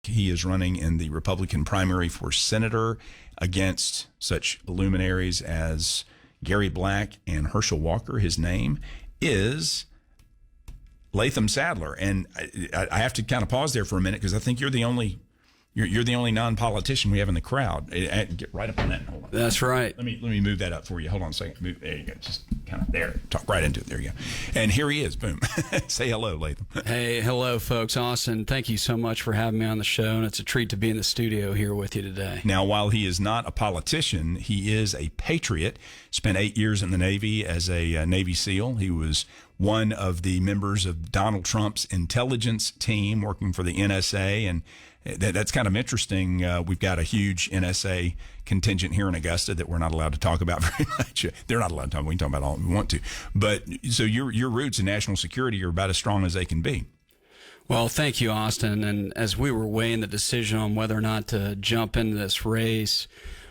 He is running in the Republican primary for senator against such luminaries as Gary Black and Herschel Walker. His name is Latham Saddler. And I have to kind of pause there for a minute because I think you're the only non-politician we have in the crowd. Get right up on that. Hold on. That's right. Let me move that up for you. Hold on a second. There you go. Just kind of there. Talk right into it. There you go. And here he is. Boom. Say hello, Latham. Hey, hello, folks. Austin, thank you so much for having me on the show, and it's a treat to be in the studio here with you today. Now, while he is not a politician, he is a patriot. Spent 8 years in the Navy as a Navy SEAL. He was one of the members of Donald Trump's intelligence team working for the NSA, and that's kind of interesting. We've got a huge NSA contingent here in Augusta that we're not allowed to talk about very much. They're not allowed to talk. We can talk about all we want to. But so your roots in national security are about as strong as they can be. Well, thank you, Austin. And as we were weighing the decision on whether or not to jump into this race,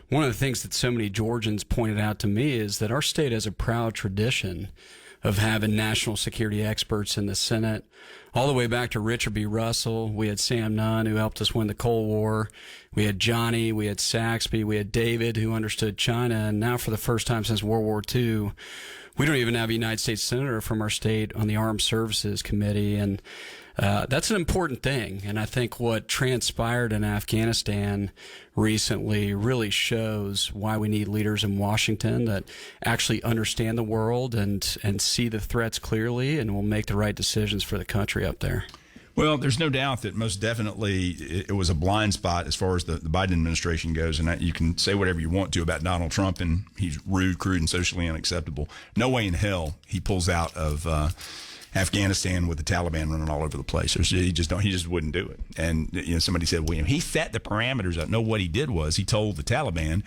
one of the things that so many Georgians pointed out to me is that our state has a proud tradition of having national security experts in the Senate. All the way back to Richard B. Russell, we had Sam Nunn, who helped us win the Cold War. We had Johnny, we had Saxby, we had David, who understood China. And now for the first time since World War II, we don't even have a United States Senator from our state on the Armed Services Committee. And that's an important thing. And I think what transpired in Afghanistan recently really shows why we need leaders in Washington that actually understand the world and see the threats clearly and will make the right decisions for the country up there. Well, there's no doubt that most definitely it was a blind spot as far as the Biden administration goes. And you can say whatever you want to about Donald Trump, and he's rude, crude, and socially unacceptable. No way in hell he pulls out of Afghanistan with the Taliban running all over the place. He just wouldn't do it. And somebody said, well, he set the parameters up. No, what he did was he told the Taliban,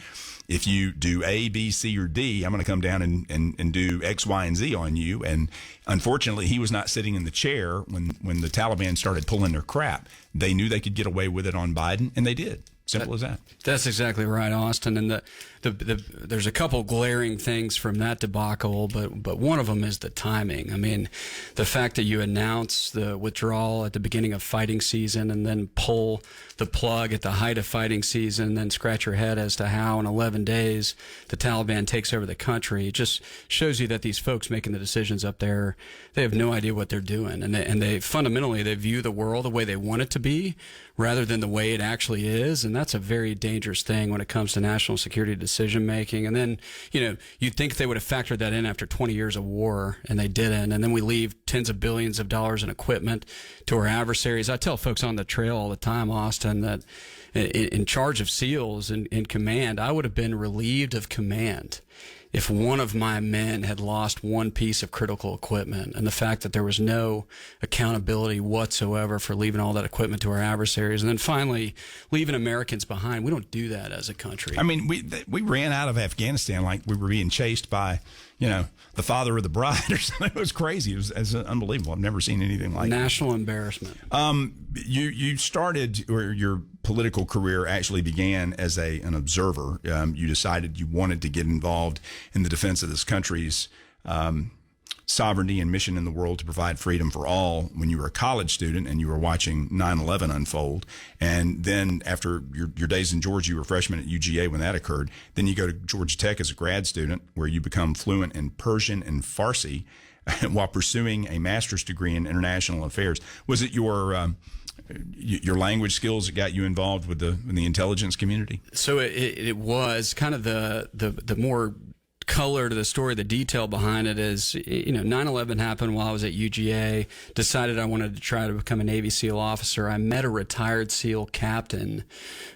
if you do A, B, C, or D, I'm going to come down and do X, Y, and Z on you. And unfortunately, he was not sitting in the chair when the Taliban started pulling their crap. They knew they could get away with it on Biden, and they did. Simple as that. That's exactly right, Austin. And there's a couple glaring things from that debacle, but one of them is the timing. I mean, the fact that you announce the withdrawal at the beginning of fighting season and then pull the plug at the height of fighting season and then scratch your head as to how in 11 days the Taliban takes over the country, it just shows you that these folks making the decisions up there, they have no idea what they're doing. And they fundamentally, they view the world the way they want it to be rather than the way it actually is. And that's a very dangerous thing when it comes to national security decision making. And then, you'd think they would have factored that in after 20 years of war, and they didn't. And then we leave tens of billions of dollars in equipment to our adversaries. I tell folks on the trail all the time, Austin, that in charge of SEALs in command, I would have been relieved of command if one of my men had lost one piece of critical equipment. And the fact that there was no accountability whatsoever for leaving all that equipment to our adversaries. And then finally, leaving Americans behind. We don't do that as a country. I mean, we ran out of Afghanistan like we were being chased by, the father of the bride or something. It was crazy. It was unbelievable. I've never seen anything like national embarrassment. You started, or your political career actually began as an observer. You decided you wanted to get involved in the defense of this country's sovereignty and mission in the world to provide freedom for all when you were a college student and you were watching 9/11 unfold. And then after your days in Georgia, you were a freshman at UGA when that occurred. Then you go to Georgia Tech as a grad student where you become fluent in Persian and Farsi while pursuing a master's degree in international affairs. Was it your language skills that got you involved with the intelligence community? So it was kind of the more color to the story, the detail behind it is, 9/11 happened while I was at UGA, decided I wanted to try to become a Navy SEAL officer. I met a retired SEAL captain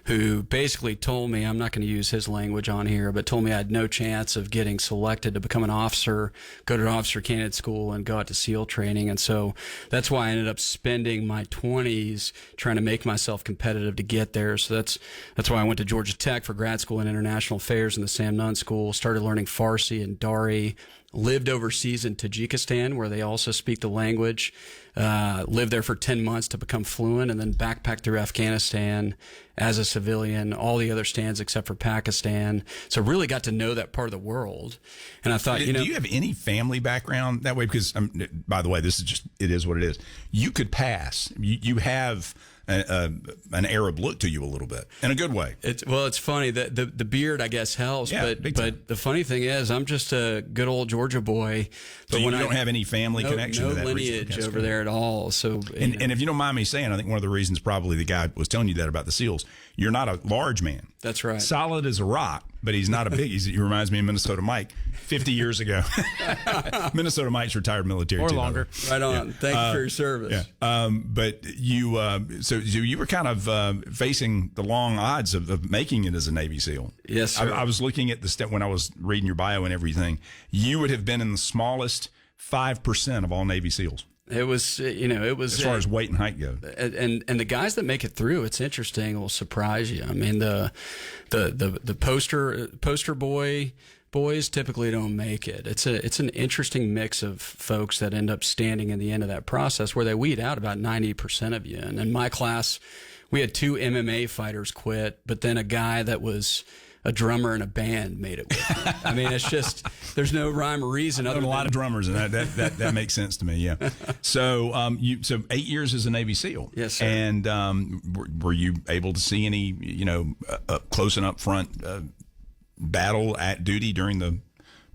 who basically told me, I'm not going to use his language on here, but told me I had no chance of getting selected to become an officer, go to officer candidate school, and go out to SEAL training. And so that's why I ended up spending my 20s trying to make myself competitive to get there. So that's why I went to Georgia Tech for grad school in international affairs in the Sam Nunn School, started learning Farsi and Dari, lived overseas in Tajikistan where they also speak the language, lived there for 10 months to become fluent, and then backpacked through Afghanistan as a civilian, all the other stands except for Pakistan. So really got to know that part of the world. And I thought, do you have any family background that way? Because, by the way, it is what it is. You could pass. You have an Arab look to you a little bit in a good way. It's funny that the beard, I guess, helps. Yeah, but the funny thing is, I'm just a good old Georgia boy. But So you don't have any family connection no to that lineage over there at all. So, and if you don't mind me saying, I think one of the reasons probably the guy was telling you that about the SEALs, you're not a large man. That's right. Solid as a rock, but he's not a big. He reminds me of Minnesota Mike 50 years ago. Minnesota Mike's retired military or too, longer. Right on. Thank you for your service. Yeah. But you, so you were kind of facing the long odds of making it as a Navy SEAL. Yes, sir. I was looking at the step when I was reading your bio and everything. You would have been in the smallest 5% of all Navy SEALs. It was, it was as far as weight and height go. And the guys that make it through, it's interesting, will surprise you. I mean, the poster boys typically don't make it. It's an interesting mix of folks that end up standing in the end of that process where they weed out about 90% of you. And in my class, we had 2 MMA fighters quit, but then a guy that was a drummer in a band made it with me. I mean, it's just, there's no rhyme or reason. I've known a lot of drummers, and that makes sense to me. Yeah. So, so 8 years as a Navy SEAL. Yes, sir. And were you able to see any, close and up front battle at duty during the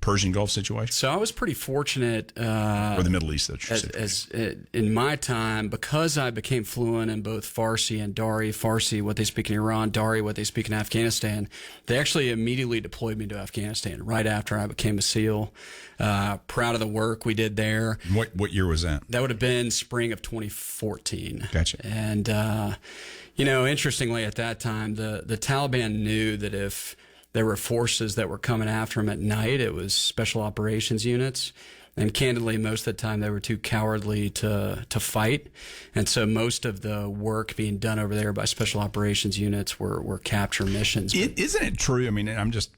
Persian Gulf situation? So I was pretty fortunate. Or the Middle East, as in my time, because I became fluent in both Farsi and Dari. Farsi, what they speak in Iran, Dari, what they speak in Afghanistan. They actually immediately deployed me to Afghanistan right after I became a SEAL. Proud of the work we did there. What year was that? That would have been spring of 2014. Gotcha. And, interestingly, at that time, the Taliban knew that if there were forces that were coming after him at night, it was special operations units. And candidly, most of the time they were too cowardly to fight. And so most of the work being done over there by special operations units were capture missions. Isn't it true? I mean, I'm just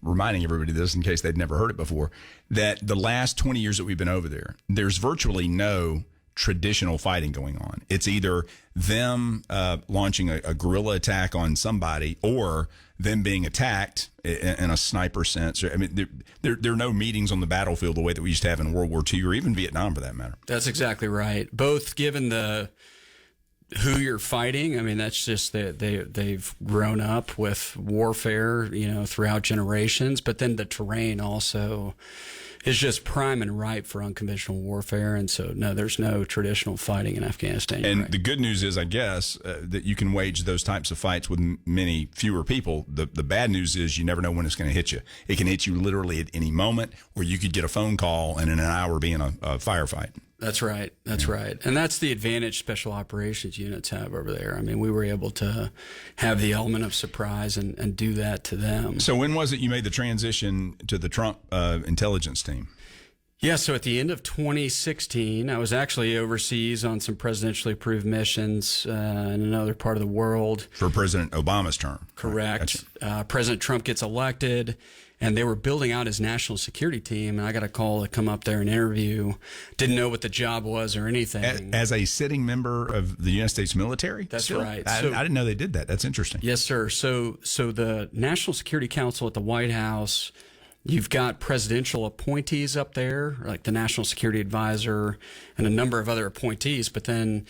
reminding everybody this in case they'd never heard it before, that the last 20 years that we've been over there, there's virtually no traditional fighting going on. It's either them launching a guerrilla attack on somebody or them being attacked in a sniper sense. I mean, there are no meetings on the battlefield the way that we used to have in World War II or even Vietnam for that matter. That's exactly right. Both given who you're fighting. I mean, that's just they've grown up with warfare, throughout generations, but then the terrain also is just prime and ripe for unconventional warfare. And so, no, there's no traditional fighting in Afghanistan. And the good news is, I guess, that you can wage those types of fights with many fewer people. The bad news is you never know when it's going to hit you. It can hit you literally at any moment, or you could get a phone call and in an hour be in a firefight. That's right. That's right. And that's the advantage special operations units have over there. I mean, we were able to have the element of surprise and do that to them. So when was it you made the transition to the Trump intelligence team? Yeah, so at the end of 2016, I was actually overseas on some presidentially approved missions in another part of the world. For President Obama's term. Correct. Gotcha. President Trump gets elected, and they were building out his national security team, and I got a call to come up there and interview. Didn't know what the job was or anything. As a sitting member of the United States military? That's still? right. I didn't know they did that. That's interesting. Yes, sir. So the National Security Council at the White House, you've got presidential appointees up there, like the National Security Advisor and a number of other appointees, but then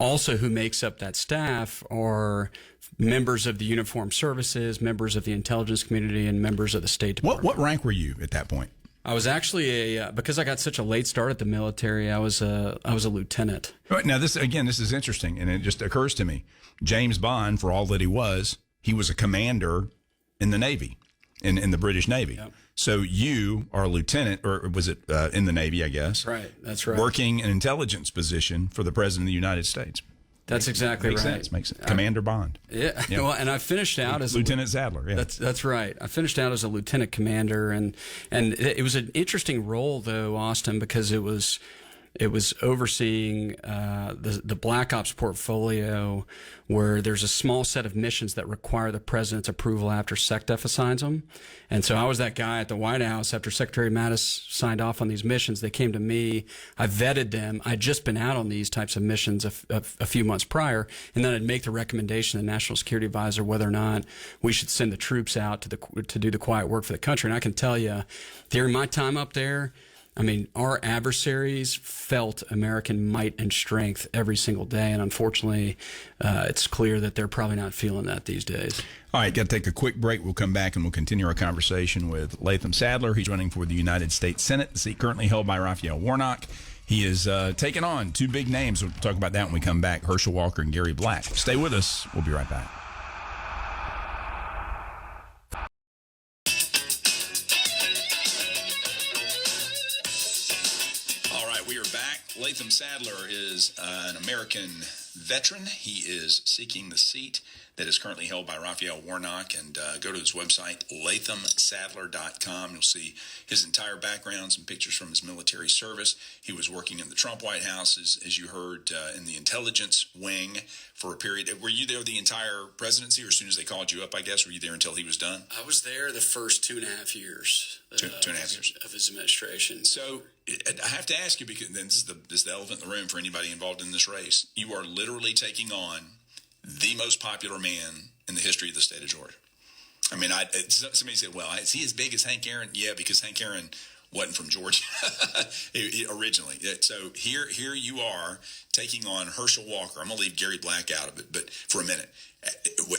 also who makes up that staff are members of the uniformed services, members of the intelligence community, and members of the State Department. What rank were you at that point? I was actually because I got such a late start at the military, I was a lieutenant. Right, now, this is interesting, and it just occurs to me. James Bond, for all that he was a commander in the Navy, in the British Navy. Yep. So you are a lieutenant, or was it in the Navy, I guess? Right, that's right. Working an intelligence position for the President of the United States. That's exactly makes right. Sense. Makes sense. Commander Bond. Yeah. Well, and I finished out as Lieutenant Saddler. Yeah. That's right. I finished out as a lieutenant commander, and it was an interesting role though, Austin, because it was overseeing the Black Ops portfolio, where there's a small set of missions that require the president's approval after SecDef assigns them. And so I was that guy at the White House after Secretary Mattis signed off on these missions. They came to me. I vetted them. I'd just been out on these types of missions a few months prior, and then I'd make the recommendation to the National Security Advisor whether or not we should send the troops out to do the quiet work for the country. And I can tell you, during my time up there, I mean, our adversaries felt American might and strength every single day. And unfortunately, it's clear that they're probably not feeling that these days. All right, got to take a quick break. We'll come back and we'll continue our conversation with Latham Saddler. He's running for the United States Senate, the seat currently held by Raphael Warnock. He is taking on two big names. We'll talk about that when we come back, Herschel Walker and Gary Black. Stay with us. We'll be right back. All right, we are back. Latham Saddler is an American veteran. He is seeking the seat that is currently held by Raphael Warnock, and go to his website, lathamsaddler.com. You'll see his entire background, some pictures from his military service. He was working in the Trump White House, as you heard, in the intelligence wing for a period. Were you there the entire presidency, or as soon as they called you up, I guess? Were you there until he was done? I was there the first 2.5 years. Two and a half years of his administration. So I have to ask you, because this is the elephant in the room for anybody involved in this race. You are literally taking on the most popular man in the history of the state of Georgia. I mean, somebody said, well, is he as big as Hank Aaron? Yeah, because Hank Aaron wasn't from Georgia originally. So here you are taking on Herschel Walker. I'm going to leave Gary Black out of it, but for a minute,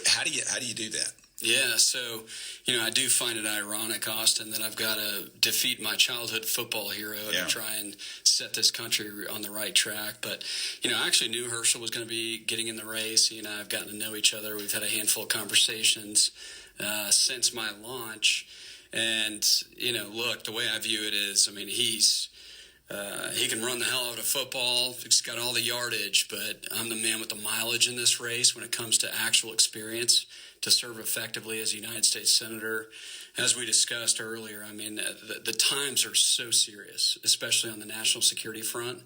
how do you do that? Yeah, so, I do find it ironic, Austin, that I've got to defeat my childhood football hero to try and set this country on the right track. But, I actually knew Herschel was going to be getting in the race. He and I have gotten to know each other. We've had a handful of conversations since my launch. And, look, the way I view it is, he can run the hell out of a football. He's got all the yardage, but I'm the man with the mileage in this race when it comes to actual experience to serve effectively as a United States Senator. As we discussed earlier, the times are so serious, especially on the national security front,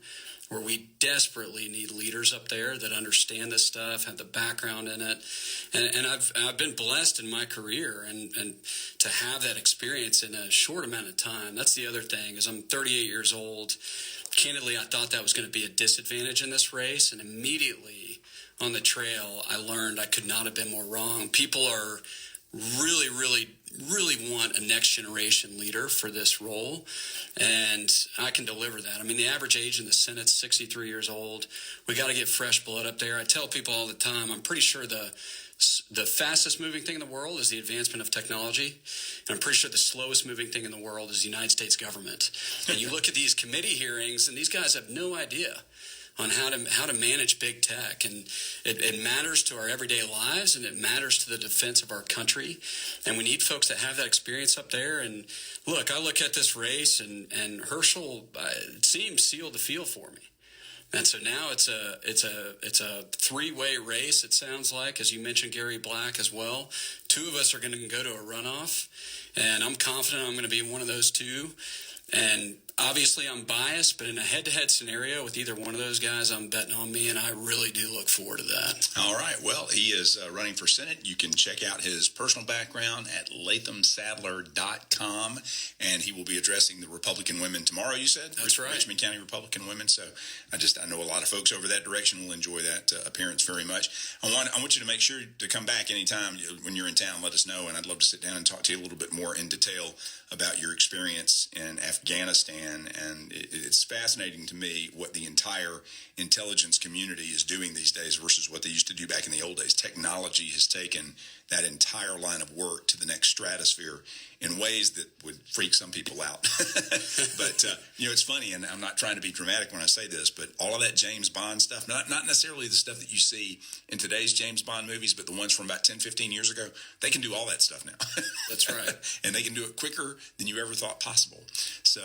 where we desperately need leaders up there that understand this stuff, have the background in it. And I've been blessed in my career and to have that experience in a short amount of time. That's the other thing, is I'm 38 years old. Candidly, I thought that was going to be a disadvantage in this race, and immediately on the trail, I learned I could not have been more wrong. People are really want a next generation leader for this role, and I can deliver that. The average age in the Senate's 63 years old. We got to get fresh blood up there. I tell people all the time, I'm pretty sure the fastest moving thing in the world is the advancement of technology, and I'm pretty sure the slowest moving thing in the world is the United States government. And you look at these committee hearings, and these guys have no idea on how to manage big tech, and it matters to our everyday lives, and it matters to the defense of our country, and we need folks that have that experience up there. And look, I look at this race, and Herschel, it seems, sealed the field for me. And so now it's a three-way race, it sounds like, as you mentioned, Gary Black as well. Two of us are going to go to a runoff, and I'm confident I'm going to be one of those two. And obviously I'm biased, but in a head-to-head scenario with either one of those guys, I'm betting on me, and I really do look forward to that. All right. Well, he is running for Senate. You can check out his personal background at lathamsaddler.com, and he will be addressing the Republican women tomorrow, you said? That's right. Richmond County Republican women. So I know a lot of folks over that direction will enjoy that appearance very much. I want you to make sure to come back anytime when you're in town. Let us know, and I'd love to sit down and talk to you a little bit more in detail about your experience in Afghanistan. And it's fascinating to me what the entire intelligence community is doing these days versus what they used to do back in the old days. Technology has taken that entire line of work to the next stratosphere in ways that would freak some people out. But, it's funny, and I'm not trying to be dramatic when I say this, but all of that James Bond stuff, not necessarily the stuff that you see in today's James Bond movies, but the ones from about 10, 15 years ago, they can do all that stuff now. That's right. And they can do it quicker than you ever thought possible. So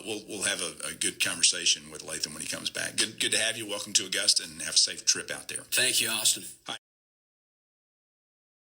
we'll have a good conversation with Latham when he comes back. Good to have you. Welcome to Augusta, and have a safe trip out there. Thank you, Austin. Hi.